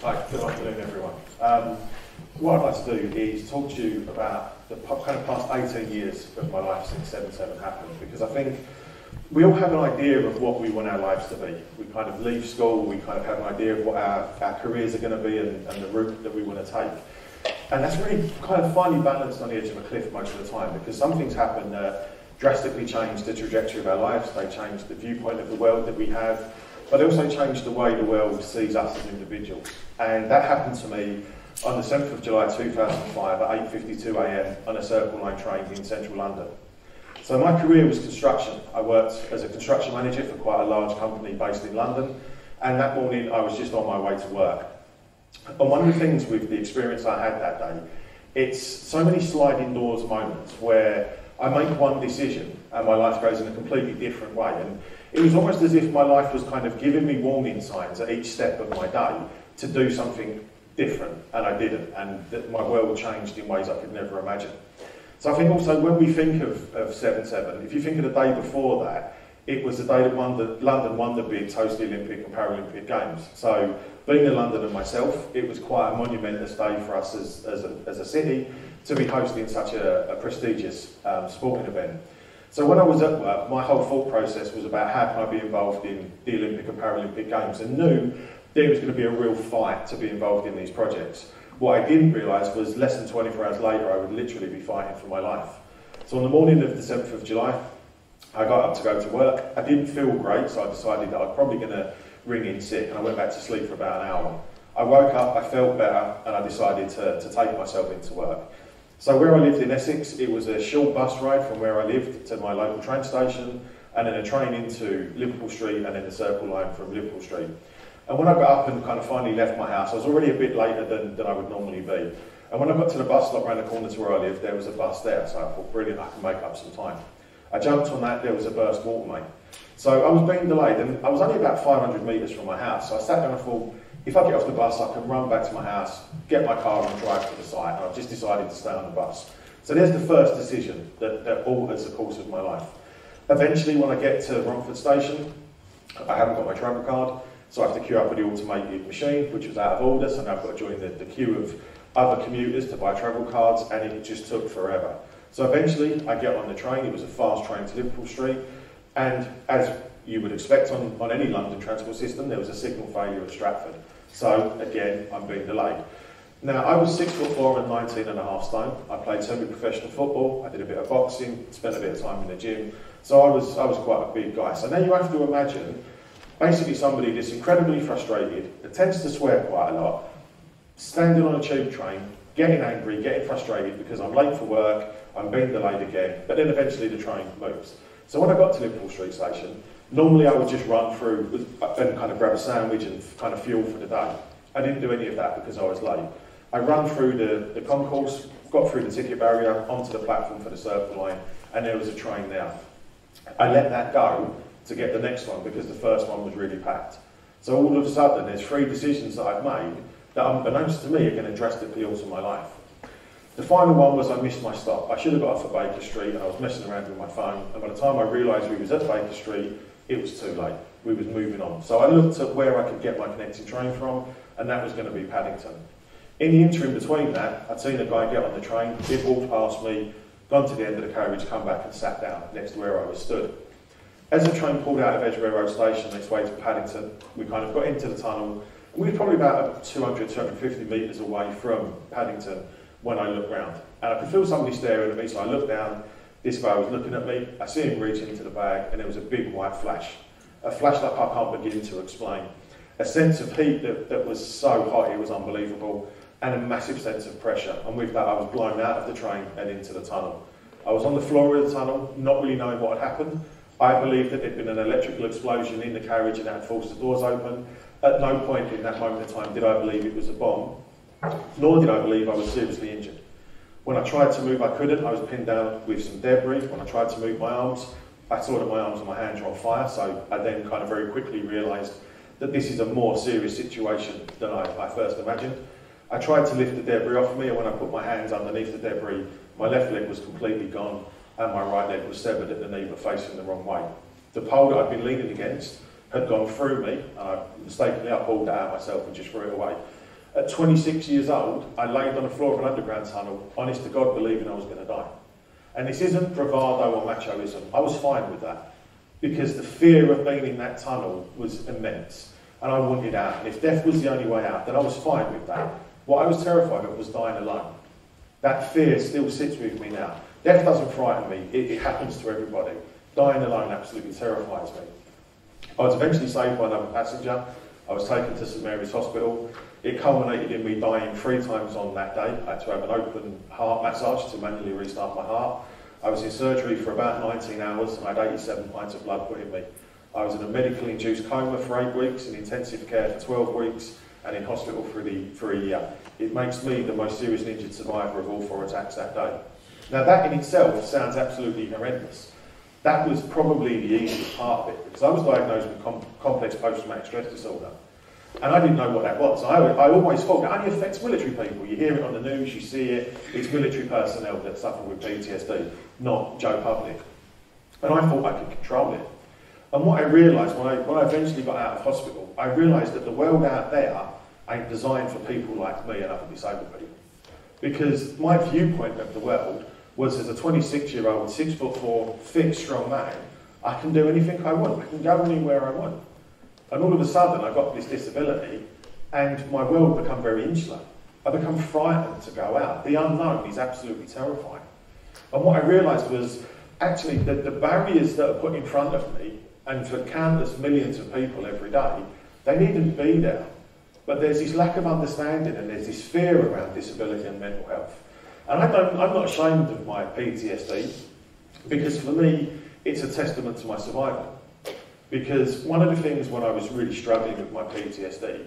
Hi, good afternoon everyone. What I'd like to do is talk to you about the kind of past 18 years of my life since 7/7 happened, because I think we all have an idea of what we want our lives to be. We kind of leave school, we kind of have an idea of what our careers are going to be and the route that we want to take. And that's really kind of finely balanced on the edge of a cliff most of the time, because some things happen that drastically change the trajectory of our lives. They change the viewpoint of the world that we have, but they also change the way the world sees us as individuals. And that happened to me on the 7th of July 2005 at 8:52 AM on a Circle Line train in central London. So my career was construction. I worked as a construction manager for quite a large company based in London, and that morning I was just on my way to work. And one of the things with the experience I had that day, it's so many sliding doors moments where I make one decision and my life goes in a completely different way. And it was almost as if my life was kind of giving me warning signs at each step of my day to do something different, and I didn't. And that my world changed in ways I could never imagine. So I think also when we think of 7/7, if you think of the day before that, it was the day that London won the bid to host the Olympic and Paralympic Games. So being a Londoner myself, it was quite a monumentous day for us as a city to be hosting such a prestigious sporting event. So when I was at work, my whole thought process was about how can I be involved in the Olympic and Paralympic Games, and knew there was going to be a real fight to be involved in these projects. What I didn't realise was less than 24 hours later I would literally be fighting for my life. So on the morning of the 7th of July, I got up to go to work. I didn't feel great, so I decided that I was probably going to ring in sick, and I went back to sleep for about an hour. I woke up, I felt better, and I decided to take myself into work. So where I lived in Essex, it was a short bus ride from where I lived to my local train station, and then a train into Liverpool Street, and then the Circle Line from Liverpool Street. And when I got up and kind of finally left my house, I was already a bit later than I would normally be. And when I got to the bus stop around the corner to where I lived, there was a bus there, so I thought, brilliant, I can make up some time. I jumped on that, there was a burst water main. So I was being delayed, and I was only about 500 metres from my house, so I sat down and thought, if I get off the bus, I can run back to my house, get my car and drive to the site, and I've just decided to stay on the bus. So there's the first decision that alters the course of my life. Eventually, when I get to Romford Station, I haven't got my travel card, so I have to queue up with the automated machine, which was out of order, so now I've got to join the queue of other commuters to buy travel cards, and it just took forever. So eventually, I get on the train. It was a fast train to Liverpool Street, and as you would expect on any London transport system, there was a signal failure at Stratford. So again, I'm being delayed. Now, I was 6'4" and 19.5 stone. I played semi-professional football. I did a bit of boxing, spent a bit of time in the gym. So I was quite a big guy. So now you have to imagine basically somebody that's incredibly frustrated, that tends to swear quite a lot, standing on a tube train, getting angry, getting frustrated because I'm late for work, I'm being delayed again, but then eventually the train moves. So when I got to Liverpool Street Station, normally I would just run through and kind of grab a sandwich and kind of fuel for the day. I didn't do any of that because I was late. I ran through the concourse, got through the ticket barrier, onto the platform for the Circle Line, and there was a train there. I let that go to get the next one because the first one was really packed. So all of a sudden, there's 3 decisions that I've made that, unbeknownst to me, are going to drastically alter my life. The final one was I missed my stop. I should have got off at Baker Street, and I was messing around with my phone, and by the time I realised we was at Baker Street, it was too late. We was moving on. So I looked at where I could get my connecting train from, and that was going to be Paddington. In the interim between that, I'd seen a guy get on the train, he'd walked past me, gone to the end of the carriage, come back and sat down next to where I was stood. As the train pulled out of Edgware Road Station on its way to Paddington, we kind of got into the tunnel, and we were probably about 200, 250 metres away from Paddington when I looked round. And I could feel somebody staring at me, so I looked down, this guy was looking at me, I see him reaching into the bag, and there was a big white flash. A flash that I can't begin to explain. A sense of heat that was so hot, it was unbelievable, and a massive sense of pressure. And with that, I was blown out of the train and into the tunnel. I was on the floor of the tunnel, not really knowing what had happened. I believed that there'd been an electrical explosion in the carriage and that had forced the doors open. At no point in that moment of time did I believe it was a bomb, nor did I believe I was seriously injured. When I tried to move, I couldn't. I was pinned down with some debris. When I tried to move my arms, I saw that my arms and my hands were on fire, so I then kind of very quickly realised that this is a more serious situation than I first imagined. I tried to lift the debris off me, and when I put my hands underneath the debris, my left leg was completely gone, and my right leg was severed at the knee but facing the wrong way. The pole that I'd been leaning against had gone through me, and I mistakenly pulled that out myself and just threw it away. At 26 years old, I laid on the floor of an underground tunnel, honest to God, believing I was going to die. And this isn't bravado or machoism. I was fine with that, because the fear of being in that tunnel was immense, and I wanted out. And if death was the only way out, then I was fine with that. What I was terrified of was dying alone. That fear still sits with me now. Death doesn't frighten me. It happens to everybody. Dying alone absolutely terrifies me. I was eventually saved by another passenger. I was taken to St Mary's Hospital. It culminated in me dying 3 times on that day. I had to have an open heart massage to manually restart my heart. I was in surgery for about 19 hours and I had 87 pints of blood put in me. I was in a medically induced coma for 8 weeks, in intensive care for 12 weeks, and in hospital for a year. It makes me the most seriously injured survivor of all 4 attacks that day. Now that in itself sounds absolutely horrendous. That was probably the easiest part of it, because I was diagnosed with complex post-traumatic stress disorder. And I didn't know what that was. I always thought it only affects military people. You hear it on the news, you see it, it's military personnel that suffer with PTSD, not Joe Public. And I thought I could control it. And what I realised when I eventually got out of hospital, I realised that the world out there ain't designed for people like me and other disabled people. Because my viewpoint of the world was, as a 26-year-old, 6'4", fit, strong man, I can do anything I want. I can go anywhere I want. And all of a sudden, I got this disability, and my world became very insular. I become frightened to go out. The unknown is absolutely terrifying. And what I realised was, actually, the barriers that are put in front of me, and for countless millions of people every day, they needn't be there. But there's this lack of understanding, and there's this fear around disability and mental health. And I'm not ashamed of my PTSD, because for me, it's a testament to my survival. Because one of the things when I was really struggling with my PTSD,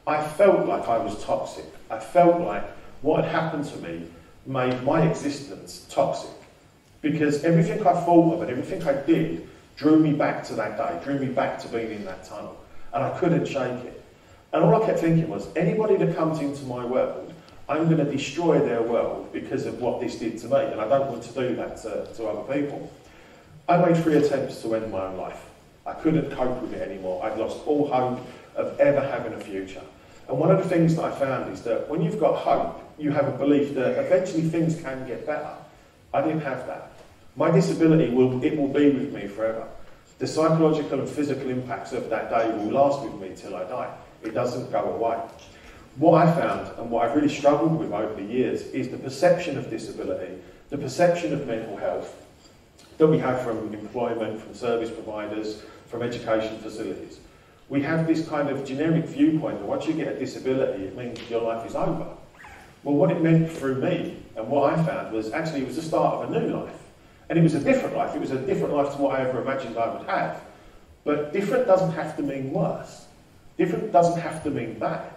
I felt like I was toxic. I felt like what had happened to me made my existence toxic. Because everything I thought of and everything I did drew me back to that day, drew me back to being in that tunnel. And I couldn't shake it. And all I kept thinking was, anybody that comes into my world, I'm going to destroy their world because of what this did to me. And I don't want to do that to other people. I made 3 attempts to end my own life. I couldn't cope with it anymore. I'd lost all hope of ever having a future. And one of the things that I found is that when you've got hope, you have a belief that eventually things can get better. I didn't have that. My disability will be with me forever. The psychological and physical impacts of that day will last with me till I die. It doesn't go away. What I found, and what I've really struggled with over the years, is the perception of disability, the perception of mental health that we have from employment, from service providers, from education facilities. We have this kind of generic viewpoint that once you get a disability, it means your life is over. Well, what it meant for me, and what I found, was actually it was the start of a new life. And it was a different life. It was a different life to what I ever imagined I would have. But different doesn't have to mean worse. Different doesn't have to mean bad.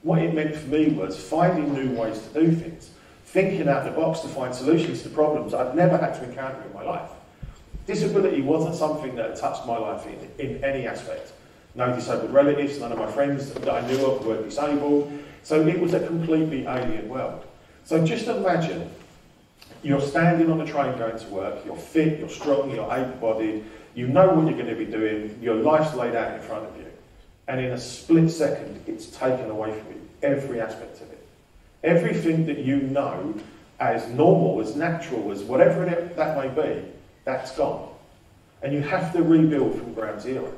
What it meant for me was finding new ways to do things, thinking out the box to find solutions to problems I'd never had to encounter in my life. Disability wasn't something that had touched my life in any aspect. No disabled relatives, none of my friends that I knew of were disabled. So it was a completely alien world. So just imagine you're standing on a train going to work, you're fit, you're strong, you're able-bodied, you know what you're going to be doing, your life's laid out in front of you. And in a split second, it's taken away from you, every aspect of it. Everything that you know as normal, as natural, as whatever that may be, that's gone. And you have to rebuild from ground zero.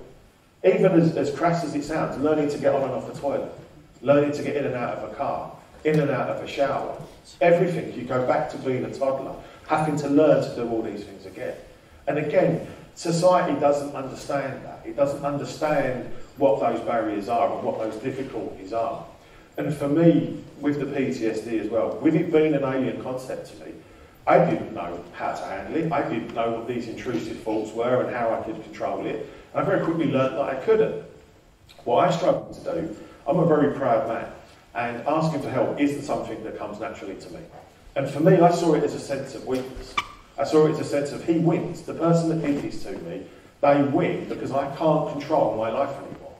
Even as crass as it sounds, learning to get on and off the toilet, learning to get in and out of a car, in and out of a shower, everything, you go back to being a toddler, having to learn to do all these things again. And again, society doesn't understand that. It doesn't understand what those barriers are and what those difficulties are. And for me, with the PTSD as well, with it being an alien concept to me, I didn't know how to handle it. I didn't know what these intrusive thoughts were and how I could control it. And I very quickly learned that I couldn't. What I struggled to do, I'm a very proud man, and asking for help isn't something that comes naturally to me. And for me, I saw it as a sense of weakness. I saw it as a sense of, he wins. The person that did this to me, they win because I can't control my life anymore.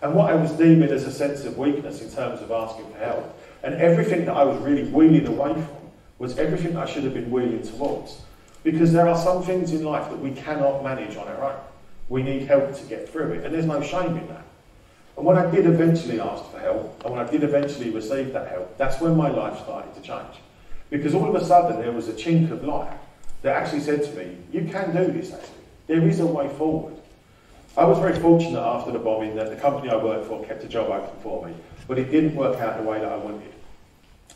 And what I was deeming as a sense of weakness in terms of asking for help, and everything that I was really wheeling away from, was everything I should have been wheeling towards. Because there are some things in life that we cannot manage on our own. We need help to get through it, and there's no shame in that. And when I did eventually ask for help, and when I did eventually receive that help, that's when my life started to change. Because all of a sudden there was a chink of light that actually said to me, you can do this actually. There is a way forward. I was very fortunate after the bombing that the company I worked for kept a job open for me, but it didn't work out the way that I wanted.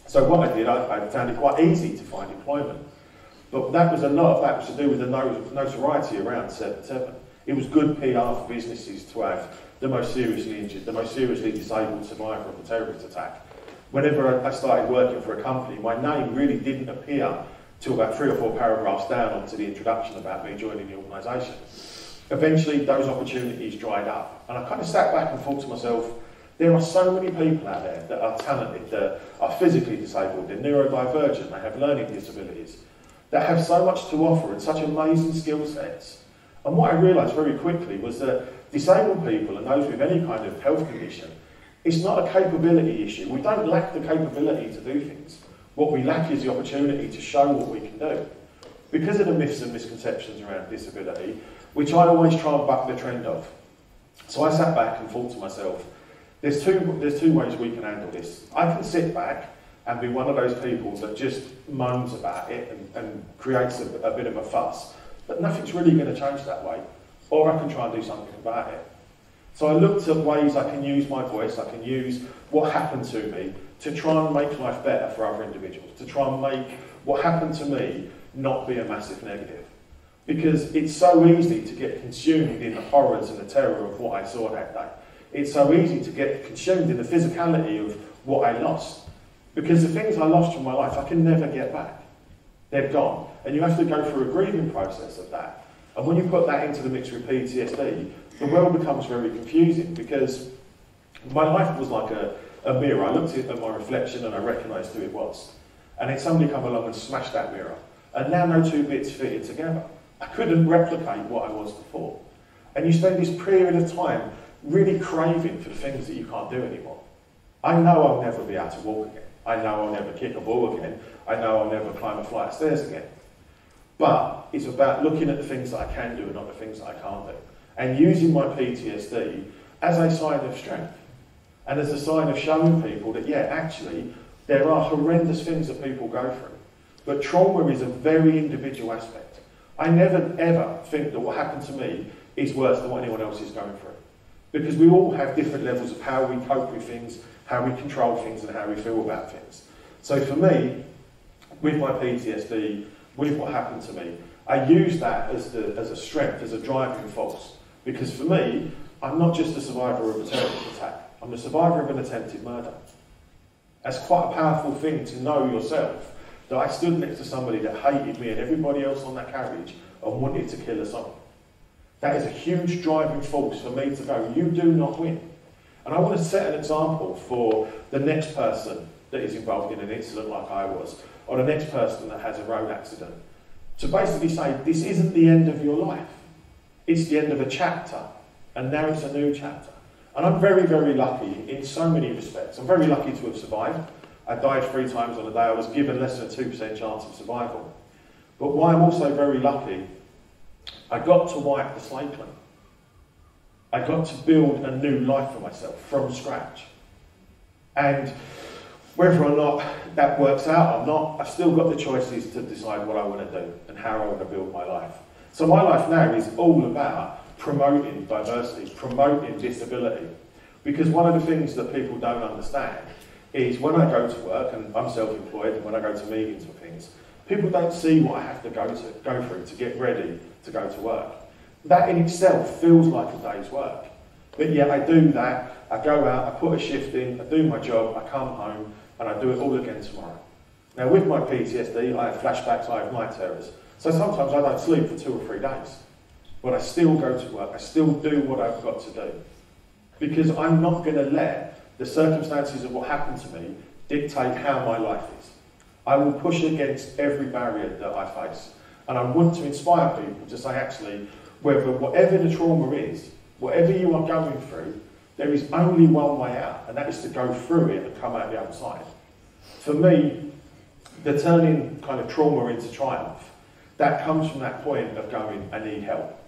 So what I did, I found it quite easy to find employment. But that was a lot of that was to do with the notoriety around 7/7. It was good PR for businesses to have the most seriously injured, the most seriously disabled survivor of a terrorist attack. Whenever I started working for a company, my name really didn't appear till about 3 or 4 paragraphs down onto the introduction about me joining the organisation. Eventually, those opportunities dried up. And I kind of sat back and thought to myself, there are so many people out there that are talented, that are physically disabled, they're neurodivergent, they have learning disabilities, that have so much to offer and such amazing skill sets. And what I realised very quickly was that disabled people and those with any kind of health condition, it's not a capability issue. We don't lack the capability to do things. What we lack is the opportunity to show what we can do. Because of the myths and misconceptions around disability, which I always try and buck the trend of. So I sat back and thought to myself, there's two ways we can handle this. I can sit back and be one of those people that just moans about it and creates a bit of a fuss, but nothing's really going to change that way. Or I can try and do something about it. So I looked at ways I can use my voice, I can use what happened to me to try and make life better for other individuals, to try and make what happened to me not be a massive negative. Because it's so easy to get consumed in the horrors and the terror of what I saw that day. It's so easy to get consumed in the physicality of what I lost. Because the things I lost from my life, I can never get back. They're gone. And you have to go through a grieving process of that. And when you put that into the mix with PTSD, the world becomes very confusing because my life was like a mirror. I looked at my reflection and I recognised who it was. And then somebody come along and smashed that mirror. And now no two bits fitted together. I couldn't replicate what I was before. And you spend this period of time really craving for the things that you can't do anymore. I know I'll never be able to walk again. I know I'll never kick a ball again. I know I'll never climb a flight of stairs again. But it's about looking at the things that I can do and not the things that I can't do. And using my PTSD as a sign of strength. And as a sign of showing people that, yeah, actually, there are horrendous things that people go through. But trauma is a very individual aspect. I never, ever think that what happened to me is worse than what anyone else is going through. Because we all have different levels of how we cope with things, how we control things, and how we feel about things. So for me, with my PTSD, with what happened to me, I use that as a strength, as a driving force. Because for me, I'm not just a survivor of a terrorist attack. I'm a survivor of an attempted murder. That's quite a powerful thing to know yourself, that I stood next to somebody that hated me and everybody else on that carriage and wanted to kill us all. That is a huge driving force for me to go, you do not win. And I want to set an example for the next person that is involved in an incident like I was, or the next person that has a road accident, to basically say, this isn't the end of your life. It's the end of a chapter, and now it's a new chapter. And I'm very, very lucky in so many respects. I'm very lucky to have survived. I died 3 times on a day. I was given less than a 2% chance of survival. But why I'm also very lucky, I got to wipe the slate clean. I got to build a new life for myself from scratch. And whether or not that works out or not, I've still got the choices to decide what I want to do and how I want to build my life. So my life now is all about promoting diversity, promoting disability. Because one of the things that people don't understand is when I go to work, and I'm self-employed, and when I go to meetings and things, people don't see what I have to go through to get ready to go to work. That in itself feels like a day's work. But yet I do that, I go out, I put a shift in, I do my job, I come home, and I do it all again tomorrow. Now with my PTSD, I have flashbacks, I have night terrors. So sometimes I don't sleep for 2 or 3 days. But I still go to work, I still do what I've got to do. Because I'm not going to let the circumstances of what happened to me dictate how my life is. I will push against every barrier that I face. And I want to inspire people to say, actually, whatever the trauma is, whatever you are going through, there is only one way out, and that is to go through it and come out the other side. For me, the turning kind of trauma into triumph, that comes from that point of going, I need help.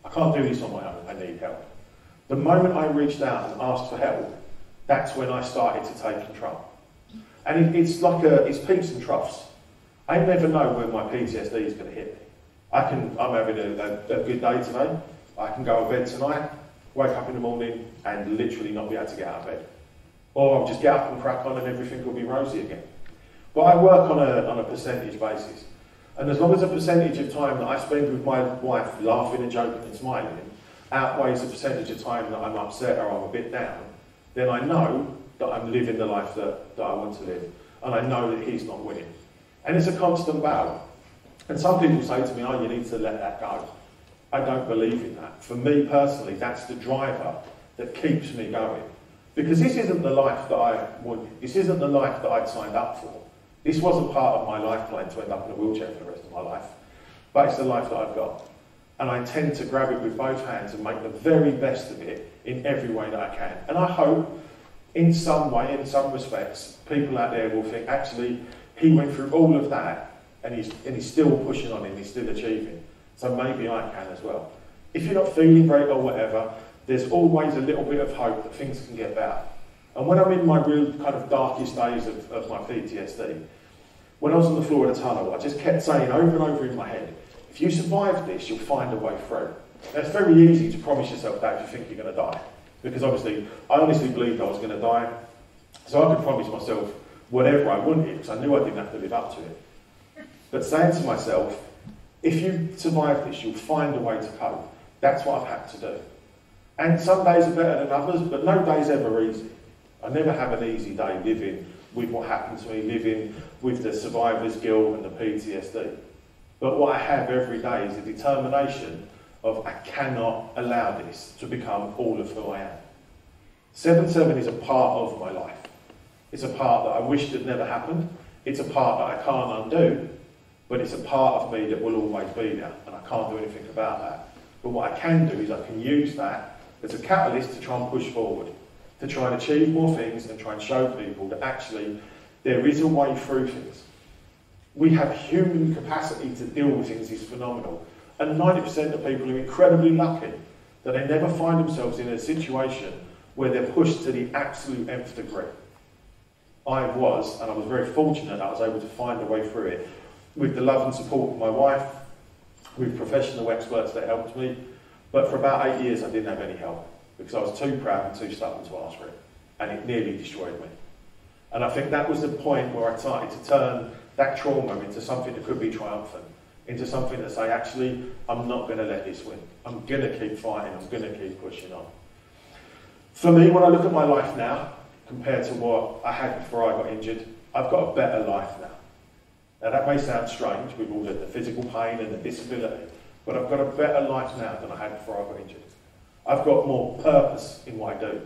I can't do this on my own, I need help. The moment I reached out and asked for help, that's when I started to take control. And it's peaks and troughs. I never know when my PTSD is going to hit me. I'm having a good day today. I can go to bed tonight, wake up in the morning and literally not be able to get out of bed. Or I'll just get up and crack on and everything will be rosy again. But I work on a percentage basis. And as long as the percentage of time that I spend with my wife laughing and joking and smiling outweighs the percentage of time that I'm upset or I'm a bit down, then I know that I'm living the life that I want to live. And I know that he's not winning. And it's a constant battle. And some people say to me, oh, you need to let that go. I don't believe in that. For me personally, that's the driver that keeps me going. Because this isn't the life that I want. This isn't the life that I'd signed up for. This wasn't part of my life plan to end up in a wheelchair for the rest of my life. But it's the life that I've got. And I tend to grab it with both hands and make the very best of it in every way that I can. And I hope, in some way, in some respects, people out there will think, actually, he went through all of that and he's still pushing on and he's still achieving. So maybe I can as well. If you're not feeling great or whatever, there's always a little bit of hope that things can get better. And when I'm in my real kind of darkest days of my PTSD, when I was on the floor of the tunnel, I just kept saying over and over in my head, if you survive this, you'll find a way through. Now, it's very easy to promise yourself that if you think you're going to die. Because obviously, I honestly believed I was going to die. So I could promise myself whatever I wanted, because I knew I didn't have to live up to it. But saying to myself, if you survive this, you'll find a way to cope. That's what I've had to do. And some days are better than others, but no day's ever easy. I never have an easy day living with what happened to me, living with the survivor's guilt and the PTSD. But what I have every day is a determination of I cannot allow this to become all of who I am. 7-7 is a part of my life. It's a part that I wish had never happened. It's a part that I can't undo, but it's a part of me that will always be there, and I can't do anything about that. But what I can do is I can use that as a catalyst to try and push forward, to try and achieve more things and try and show people that actually there is a way through things. We have human capacity to deal with things is phenomenal. And 90% of people are incredibly lucky that they never find themselves in a situation where they're pushed to the absolute nth degree. I was, and I was very fortunate I was able to find a way through it with the love and support of my wife, with professional experts that helped me. But for about 8 years I didn't have any help because I was too proud and too stubborn to ask for it. And it nearly destroyed me. And I think that was the point where I started to turn that trauma into something that could be triumphant, into something that say, actually, I'm not going to let this win. I'm going to keep fighting. I'm going to keep pushing on. For me, when I look at my life now, compared to what I had before I got injured, I've got a better life now. Now that may sound strange with all the physical pain and the disability, but I've got a better life now than I had before I got injured. I've got more purpose in what I do.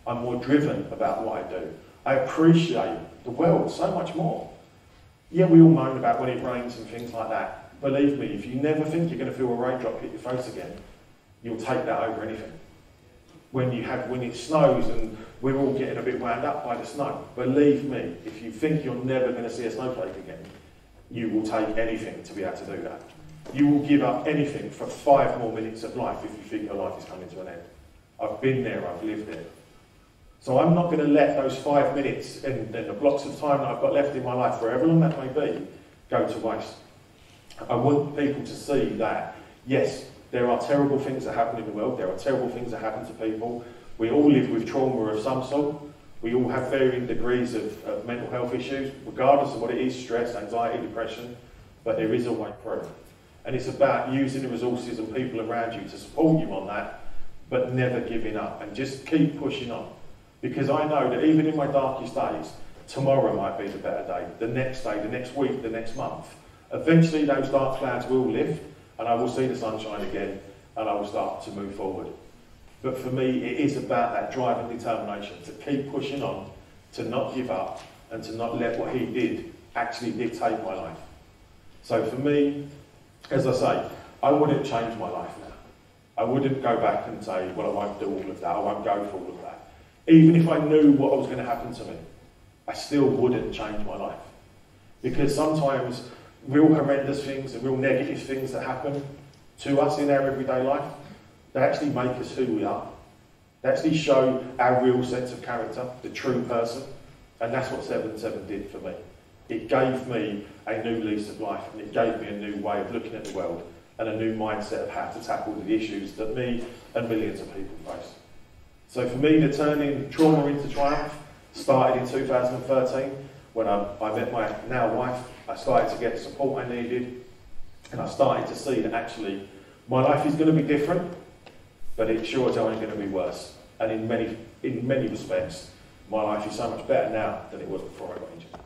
I'm more driven about what I do. I appreciate the world so much more. Yeah, we all moan about when it rains and things like that. Believe me, if you never think you're going to feel a raindrop hit your face again, you'll take that over anything. When it snows and we're all getting a bit wound up by the snow, believe me, if you think you're never going to see a snowflake again, you will take anything to be able to do that. You will give up anything for 5 more minutes of life if you think your life is coming to an end. I've been there, I've lived it. So I'm not going to let those 5 minutes and the blocks of time that I've got left in my life, wherever long that may be, go to waste. I want people to see that, yes, there are terrible things that happen in the world, there are terrible things that happen to people. We all live with trauma of some sort. We all have varying degrees of mental health issues, regardless of what it is, stress, anxiety, depression, but there is a way through. And it's about using the resources and people around you to support you on that, but never giving up and just keep pushing on. Because I know that even in my darkest days, tomorrow might be the better day, the next week, the next month. Eventually those dark clouds will lift and I will see the sunshine again and I will start to move forward. But for me, it is about that drive and determination to keep pushing on, to not give up and to not let what he did actually dictate my life. So for me, as I say, I wouldn't change my life now. I wouldn't go back and say, well, I won't do all of that, I won't go for all of that. Even if I knew what was going to happen to me, I still wouldn't change my life. Because sometimes real horrendous things and real negative things that happen to us in our everyday life, they actually make us who we are. They actually show our real sense of character, the true person, and that's what 7-7 did for me. It gave me a new lease of life, and it gave me a new way of looking at the world and a new mindset of how to tackle the issues that me and millions of people face. So for me, the turning trauma into triumph started in 2013 when I met my now wife. I started to get the support I needed, and I started to see that actually my life is going to be different, but it sure is only going to be worse. And in many respects, my life is so much better now than it was before I got injured.